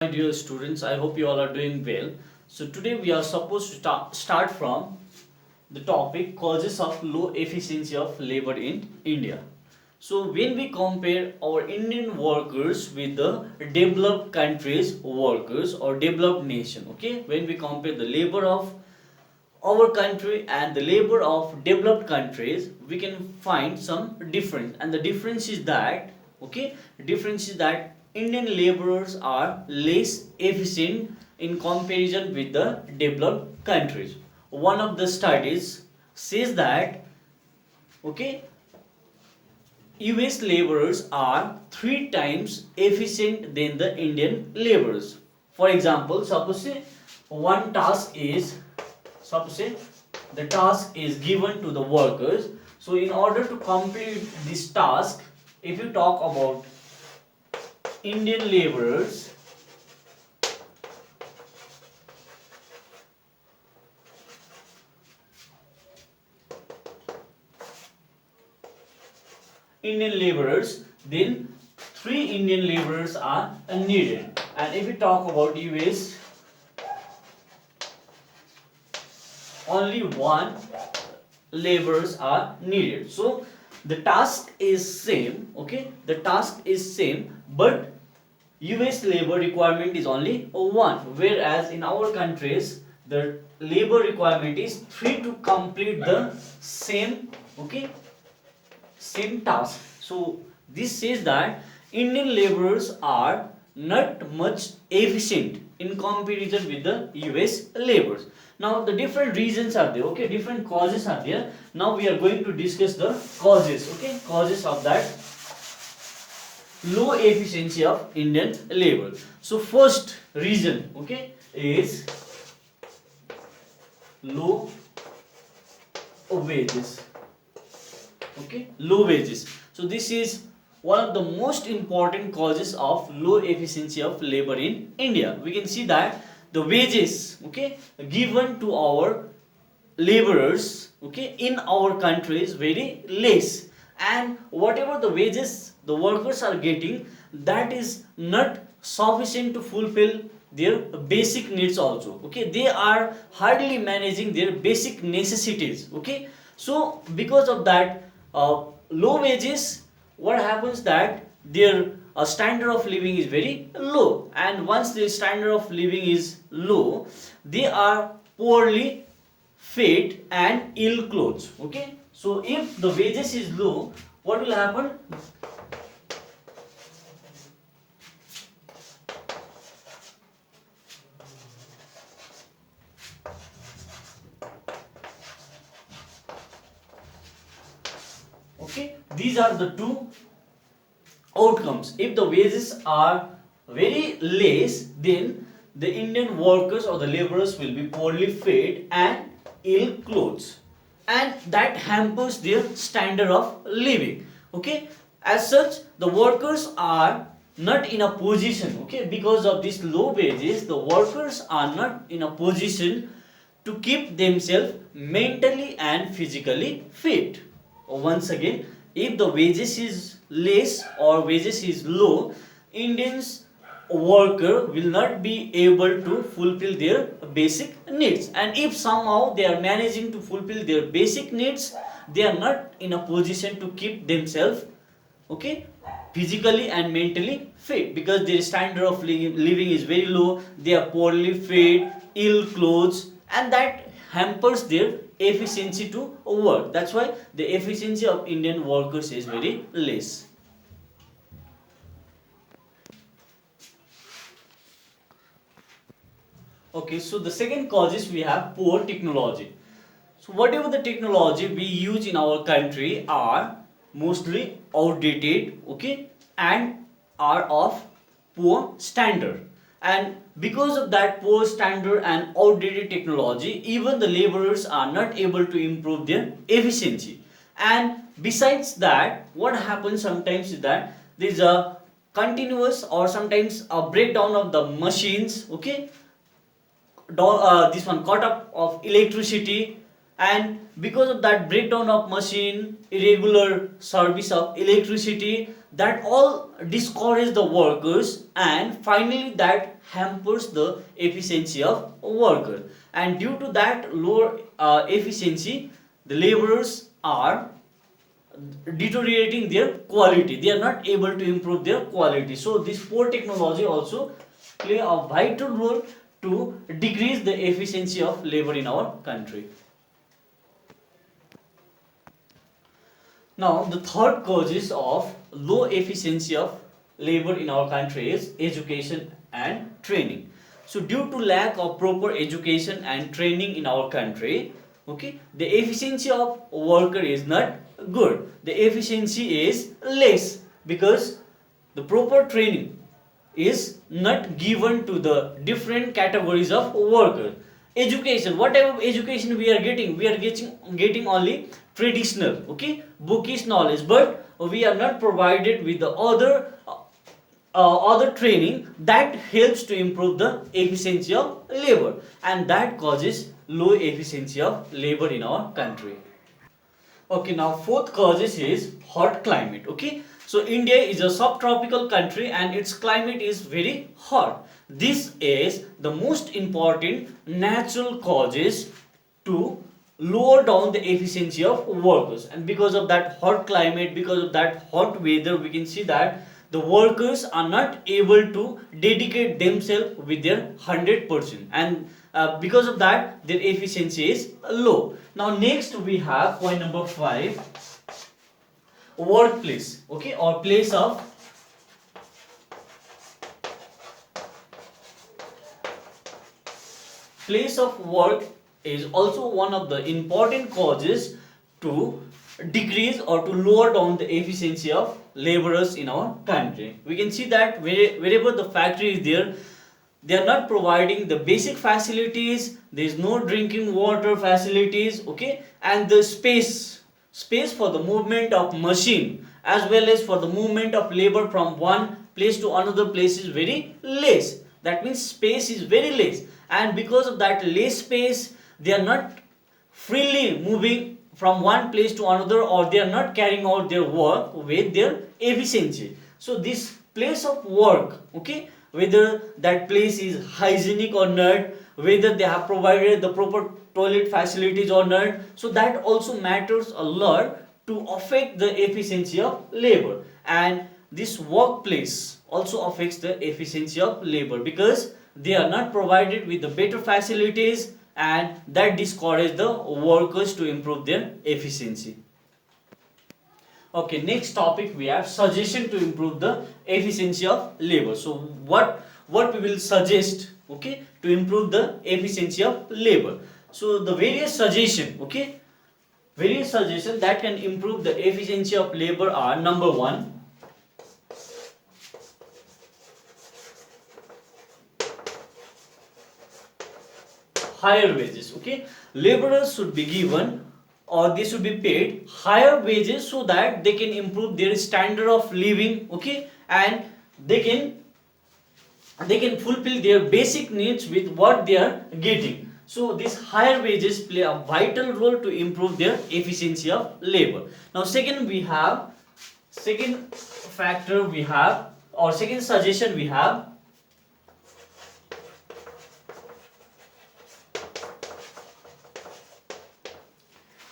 My dear students, I hope you all are doing well. So today we are supposed to start from the topic causes of low efficiency of labor in India. So when we compare our Indian workers with the developed countries workers or developed nation, okay, when we compare the labor of our country and the labor of developed countries, we can find some difference, and the difference is that, okay, difference is that Indian laborers are less efficient in comparison with the developed countries. One of the studies says that, okay, US laborers are 3 times efficient than the Indian laborers. For example, suppose one task is, suppose the task is given to the workers. So in order to complete this task, if you talk about Indian laborers, then 3 Indian laborers are needed. And if we talk about US, only 1 laborers are needed. So the task is same, okay, the task is same, but US labor requirement is only 1, whereas in our countries the labor requirement is 3 to complete the same, okay, same task. So this says that Indian laborers are not much efficient in comparison with the US laborers. Now the different reasons are there, okay, different causes are there. Now we are going to discuss the causes, okay, causes of that low efficiency of Indian labor. So first reason, okay, is low wages, okay, low wages. So this is one of the most important causes of low efficiency of labor in India. We can see that the wages, okay, given to our laborers, okay, in our country is very less, and whatever the wages the workers are getting, that is not sufficient to fulfill their basic needs also, okay, they are hardly managing their basic necessities, okay. So because of that low wages, what happens that their standard of living is very low, and once their standard of living is low, they are poorly fed and ill clothes, okay. So if the wages is low, what will happen? Okay, these are the two outcomes. If the wages are very less, then the Indian workers or the laborers will be poorly fed and ill clothes, and that hampers their standard of living, okay. As such, the workers are not in a position, okay, because of these low wages, the workers are not in a position to keep themselves mentally and physically fit. Once again, if the wages is less or wages is low, Indians worker will not be able to fulfill their basic needs, and if somehow they are managing to fulfill their basic needs, they are not in a position to keep themselves, okay, physically and mentally fit, because their standard of living is very low, they are poorly fed, ill clothes, and that hampers their efficiency to work. That's why the efficiency of Indian workers is very less. Okay, so the second cause is we have poor technology. So whatever the technology we use in our country are mostly outdated, okay, and are of poor standard. And because of that poor standard and outdated technology, even the laborers are not able to improve their efficiency. And besides that, what happens sometimes is that there is a continuous or sometimes a breakdown of the machines, okay, this one cut up of electricity, and because of that breakdown of machine, irregular service of electricity, that all discourage the workers, and finally that hampers the efficiency of worker, and due to that lower efficiency, the laborers are deteriorating their quality. They are not able to improve their quality. So this poor technology also play a vital role to decrease the efficiency of labor in our country. Now the third causes of low efficiency of labor in our country is education and training. So due to lack of proper education and training in our country, okay, the efficiency of worker is not good. The efficiency is less because the proper training is not given to the different categories of workers. Education, whatever education we are getting only traditional, okay, bookish knowledge, but we are not provided with the other training that helps to improve the efficiency of labor, and that causes low efficiency of labor in our country. Okay, now fourth causes is hot climate. Okay, so India is a subtropical country and its climate is very hot. This is the most important natural causes to lower down the efficiency of workers, and because of that hot climate, because of that hot weather, we can see that the workers are not able to dedicate themselves with their 100%, and because of that their efficiency is low. Now next we have point number 5, workplace, okay, or place of work is also one of the important causes to decrease or to lower down the efficiency of laborers in our country. We can see that wherever the factory is there, they are not providing the basic facilities, there is no drinking water facilities, okay, and the space for the movement of machine as well as for the movement of labor from one place to another place is very less. That means space is very less, and because of that less space, they are not freely moving from one place to another, or they are not carrying out their work with their efficiency. So this place of work, okay, whether that place is hygienic or not, whether they have provided the proper toilet facilities or not, so that also matters a lot to affect the efficiency of labor. And this workplace also affects the efficiency of labor because they are not provided with the better facilities, and that discourages the workers to improve their efficiency. Okay, next topic we have suggestion to improve the efficiency of labor. So what we will suggest, okay, to improve the efficiency of labor. So the various suggestion, okay, various suggestions that can improve the efficiency of labor are: number 1, higher wages. Okay, laborers should be given or they should be paid higher wages so that they can improve their standard of living, okay, and they can fulfill their basic needs with what they are getting. So these higher wages play a vital role to improve their efficiency of labor. Now second factor we have, or second suggestion we have,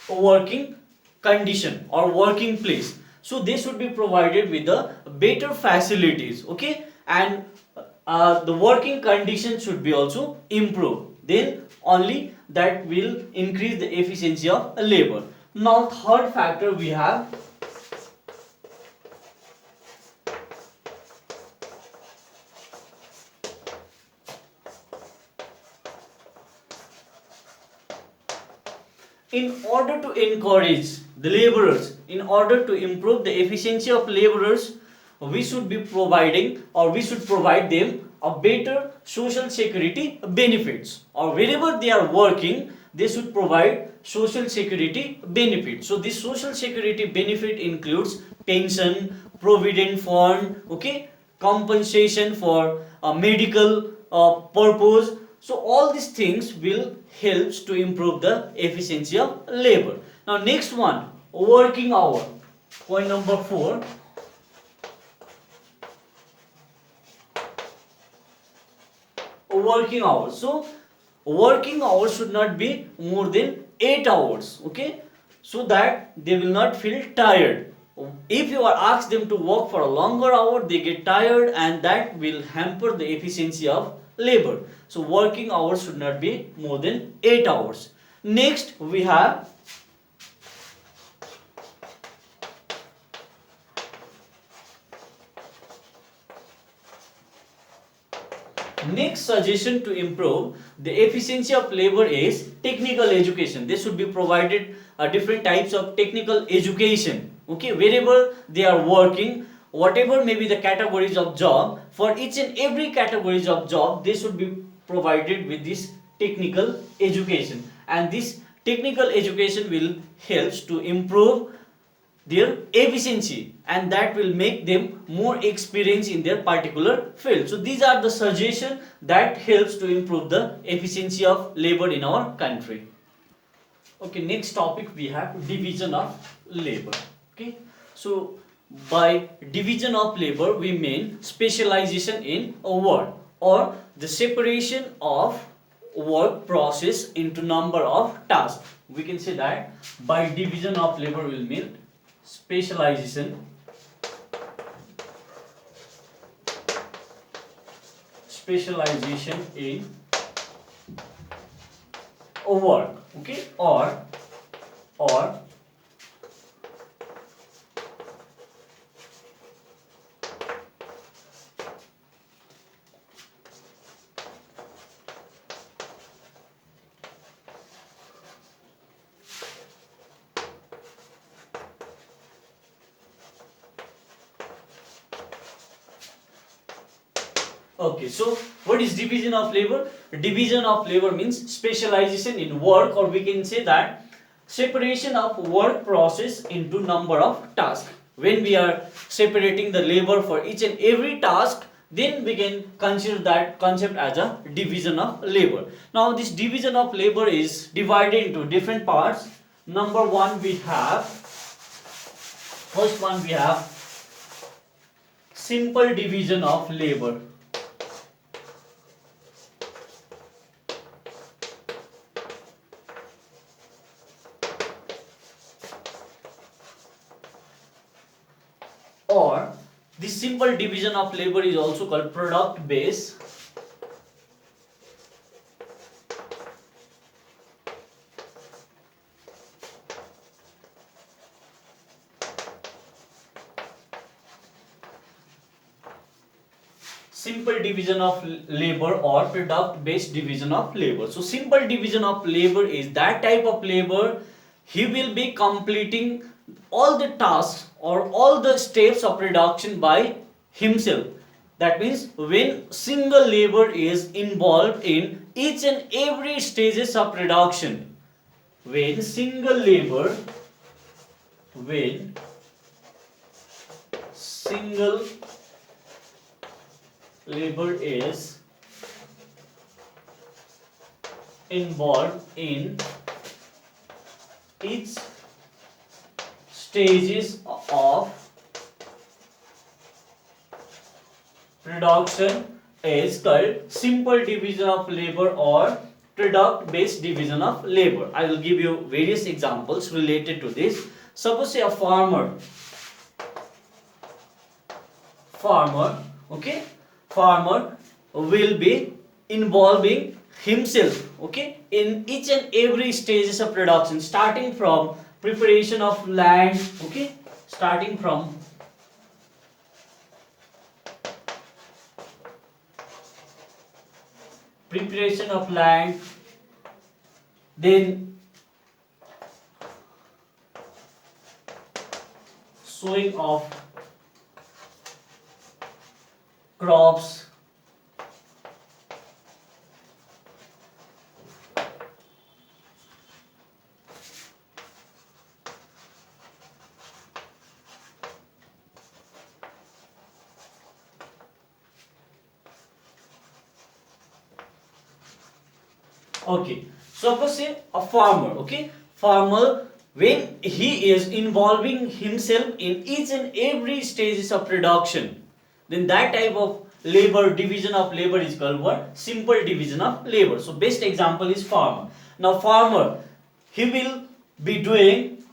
working condition or working place. So they should be provided with the better facilities, okay, and the working condition should be also improved. Then only that will increase the efficiency of labor. Now third factor we have in order to encourage the laborers, in order to improve the efficiency of laborers, we should be providing or we should provide them a better social security benefits, or wherever they are working they should provide social security benefits. So this social security benefit includes pension, provident fund, okay, compensation for medical purpose. So all these things will helps to improve the efficiency of labor. Now next one, working hour. Point number 4. working hours. So working hours should not be more than 8 hours, okay, so that they will not feel tired. If you are asked them to work for a longer hour, they get tired, and that will hamper the efficiency of labor. So working hours should not be more than 8 hours. Next we have next suggestion to improve the efficiency of labor is technical education. They should be provided different types of technical education, okay, wherever they are working, whatever may be the categories of job, for each and every categories of job they should be provided with this technical education, and this technical education will helps to improve their efficiency, and that will make them more experienced in their particular field. So these are the suggestion that helps to improve the efficiency of labor in our country. Okay, next topic we have division of labor. Okay, so by division of labor we mean specialization in a work, or the separation of work process into number of tasks. We can say that by division of labor will mean specialization in a work, okay, or okay. So what is division of labor? Division of labor means specialization in work, or we can say that separation of work process into number of tasks. When we are separating the labor for each and every task, then we can consider that concept as a division of labor. Now this division of labor is divided into different parts. Number one we have, first one we have simple division of labor. Or this simple division of labor is also called product based simple division of labor or product based division of labor. So simple division of labor is that type of labor he will be completing all the tasks or all the steps of production by himself. That means when single labor is involved in each and every stages of production, when single labor is involved in each stages of production is called simple division of labor or product based division of labor. I will give you various examples related to this. Suppose say a farmer, okay, farmer will be involving himself, okay, in each and every stages of production, starting from preparation of land, okay, starting from preparation of land, then sowing of crops, okay. Suppose say a farmer, okay, farmer when he is involving himself in each and every stages of production, then that type of labor, division of labor is called what? Simple division of labor. So best example is farmer. Now farmer, he will be doing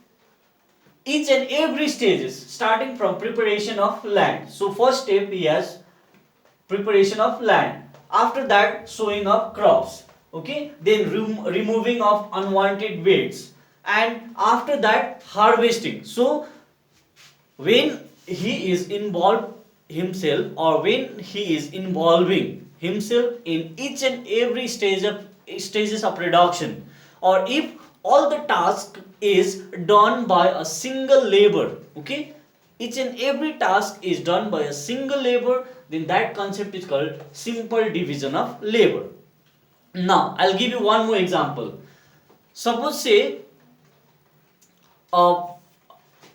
each and every stages starting from preparation of land. So first step he has preparation of land, after that sowing of crops, okay, then removing of unwanted weeds, and after that harvesting. So when he is involved himself, or when he is involving himself in each and every stages of production, or if all the task is done by a single labor, okay, each and every task is done by a single labor, then that concept is called simple division of labor. Now I'll give you one more example. Suppose say a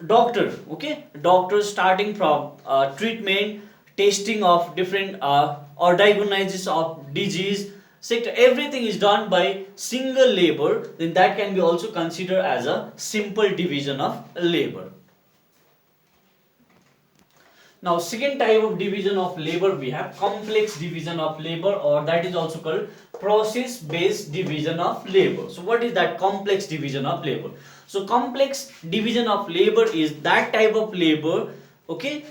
doctor, okay, doctor starting from treatment, testing of different or diagnosis of disease sector, everything is done by single labor, then that can be also considered as a simple division of labor. Now second type of division of labor we have complex division of labor, or that is also called process based division of labor. So what is that complex division of labor? So complex division of labor is that type of labor, okay,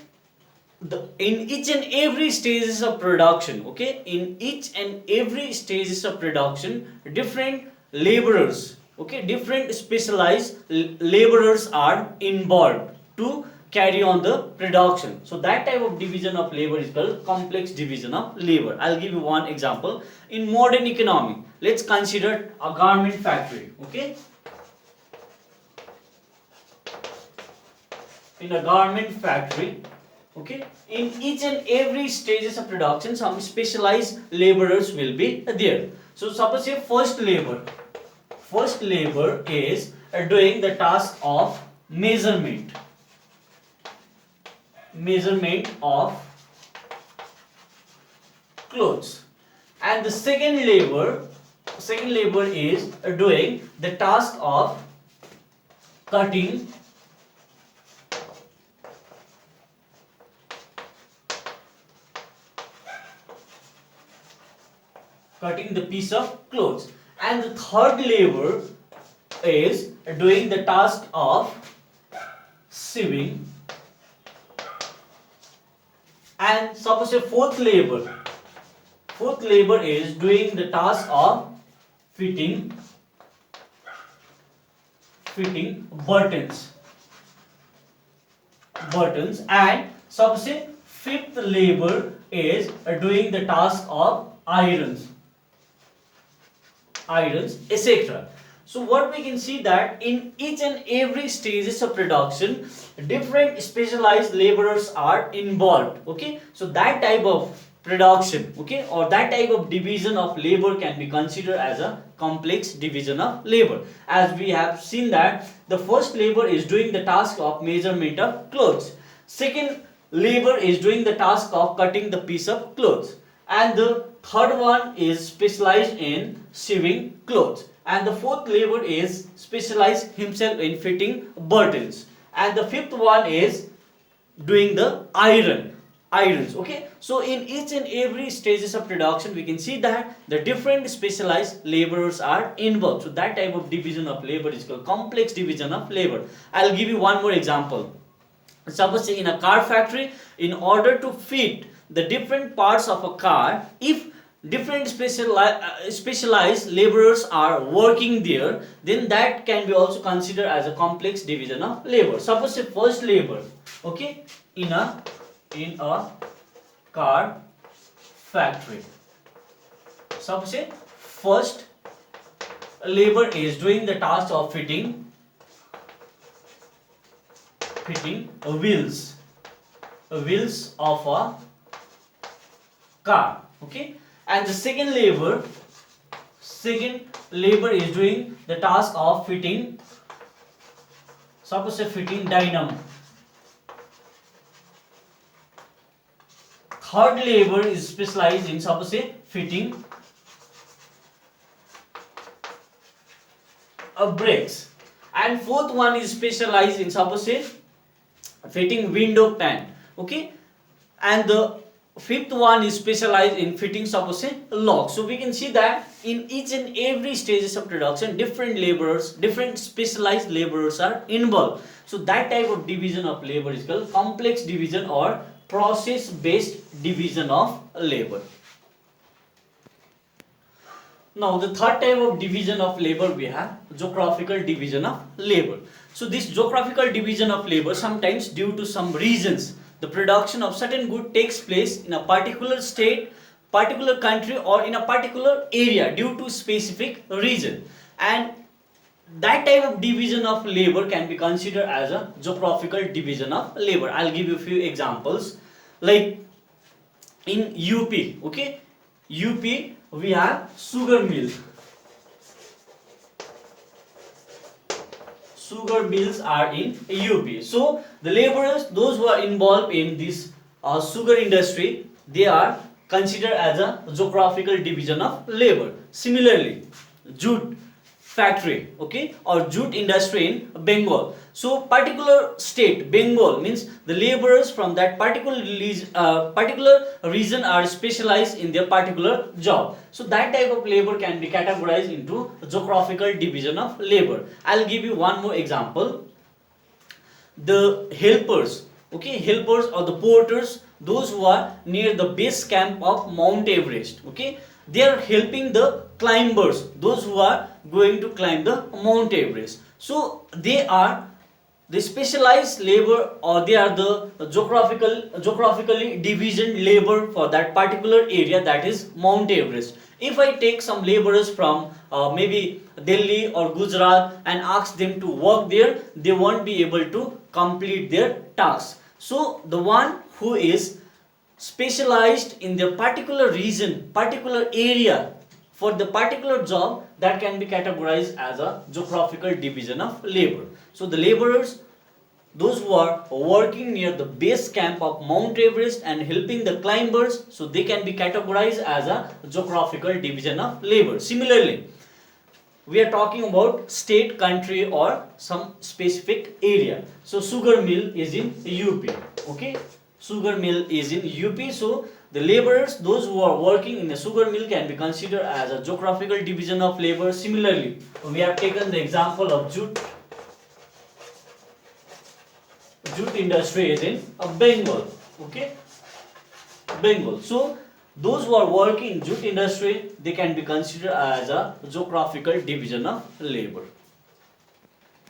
in each and every stages of production, okay, in each and every stages of production, different laborers, okay, different specialized laborers are involved to carry on the production. So that type of division of labor is called complex division of labor. I'll give you one example. In modern economy, let's consider a garment factory, okay. In a garment factory, okay, in each and every stages of production, some specialized laborers will be there. So suppose your first labor is doing the task of measurement of clothes, and the second labor is doing the task of cutting the piece of clothes, and the third labor is doing the task of sewing, and suppose a fourth labor is doing the task of fitting buttons, and suppose a fifth labor is doing the task of irons, etc. So what we can see that in each and every stages of production, different specialized laborers are involved, okay. So that type of production, okay, or that type of division of labor can be considered as a complex division of labor. As we have seen that the first labor is doing the task of measurement of clothes, second labor is doing the task of cutting the piece of clothes, and the third one is specialized in sewing clothes, and the fourth labor is specialized himself in fitting buttons, and the fifth one is doing the irons, okay. So in each and every stages of production, we can see that the different specialized laborers are involved. So that type of division of labor is called complex division of labor. I'll give you one more example. Suppose in a car factory, in order to fit the different parts of a car, if different specialized laborers are working there, then that can be also considered as a complex division of labor. Suppose a first labor, okay, in a car factory, suppose a first labor is doing the task of fitting wheels of a car, okay, and the second labor is doing the task of fitting, suppose fitting dynamo, third labor is specialized in suppose fitting brakes, and fourth one is specialized in suppose fitting window pan, okay, and the fifth one is specialized in fitting, suppose say lock. So we can see that in each and every stages of production, different laborers, different specialized laborers are involved. So that type of division of labor is called complex division or process based division of labor. Now the third type of division of labor we have geographical division of labor. So this geographical division of labor, sometimes due to some reasons, the production of certain good takes place in a particular state, particular country, or in a particular area due to specific reason, and that type of division of labor can be considered as a geographical division of labor. I'll give you a few examples. Like in UP, okay, UP we have sugar mills. Sugar mills are in UP. So the laborers, those who are involved in this sugar industry, they are considered as a geographical division of labor. Similarly, jute factory, okay, or jute industry in Bengal. So particular state, Bengal, means the laborers from that particular region are specialized in their particular job. So that type of labor can be categorized into geographical division of labor. I'll give you one more example. The helpers, okay, helpers or the porters, those who are near the base camp of Mount Everest, okay, they are helping the climbers, those who are going to climb the Mount Everest. So they are the specialized labor, or they are the geographically division labor for that particular area, that is Mount Everest. If I take some laborers from maybe Delhi or Gujarat and ask them to work there, they won't be able to complete their tasks. So the one who is specialized in their particular region, particular area for the particular job, that can be categorized as a geographical division of labor. So the laborers, those who are working near the base camp of Mount Everest and helping the climbers, so they can be categorized as a geographical division of labor. Similarly, we are talking about state, country, or some specific area. So sugar mill is in UP, okay, sugar mill is in UP. So the laborers, those who are working in the sugar mill, can be considered as a geographical division of labor. Similarly, we have taken the example of jute industry is in Bengal, okay, Bengal. So those who are working in jute industry, they can be considered as a geographical division of labor.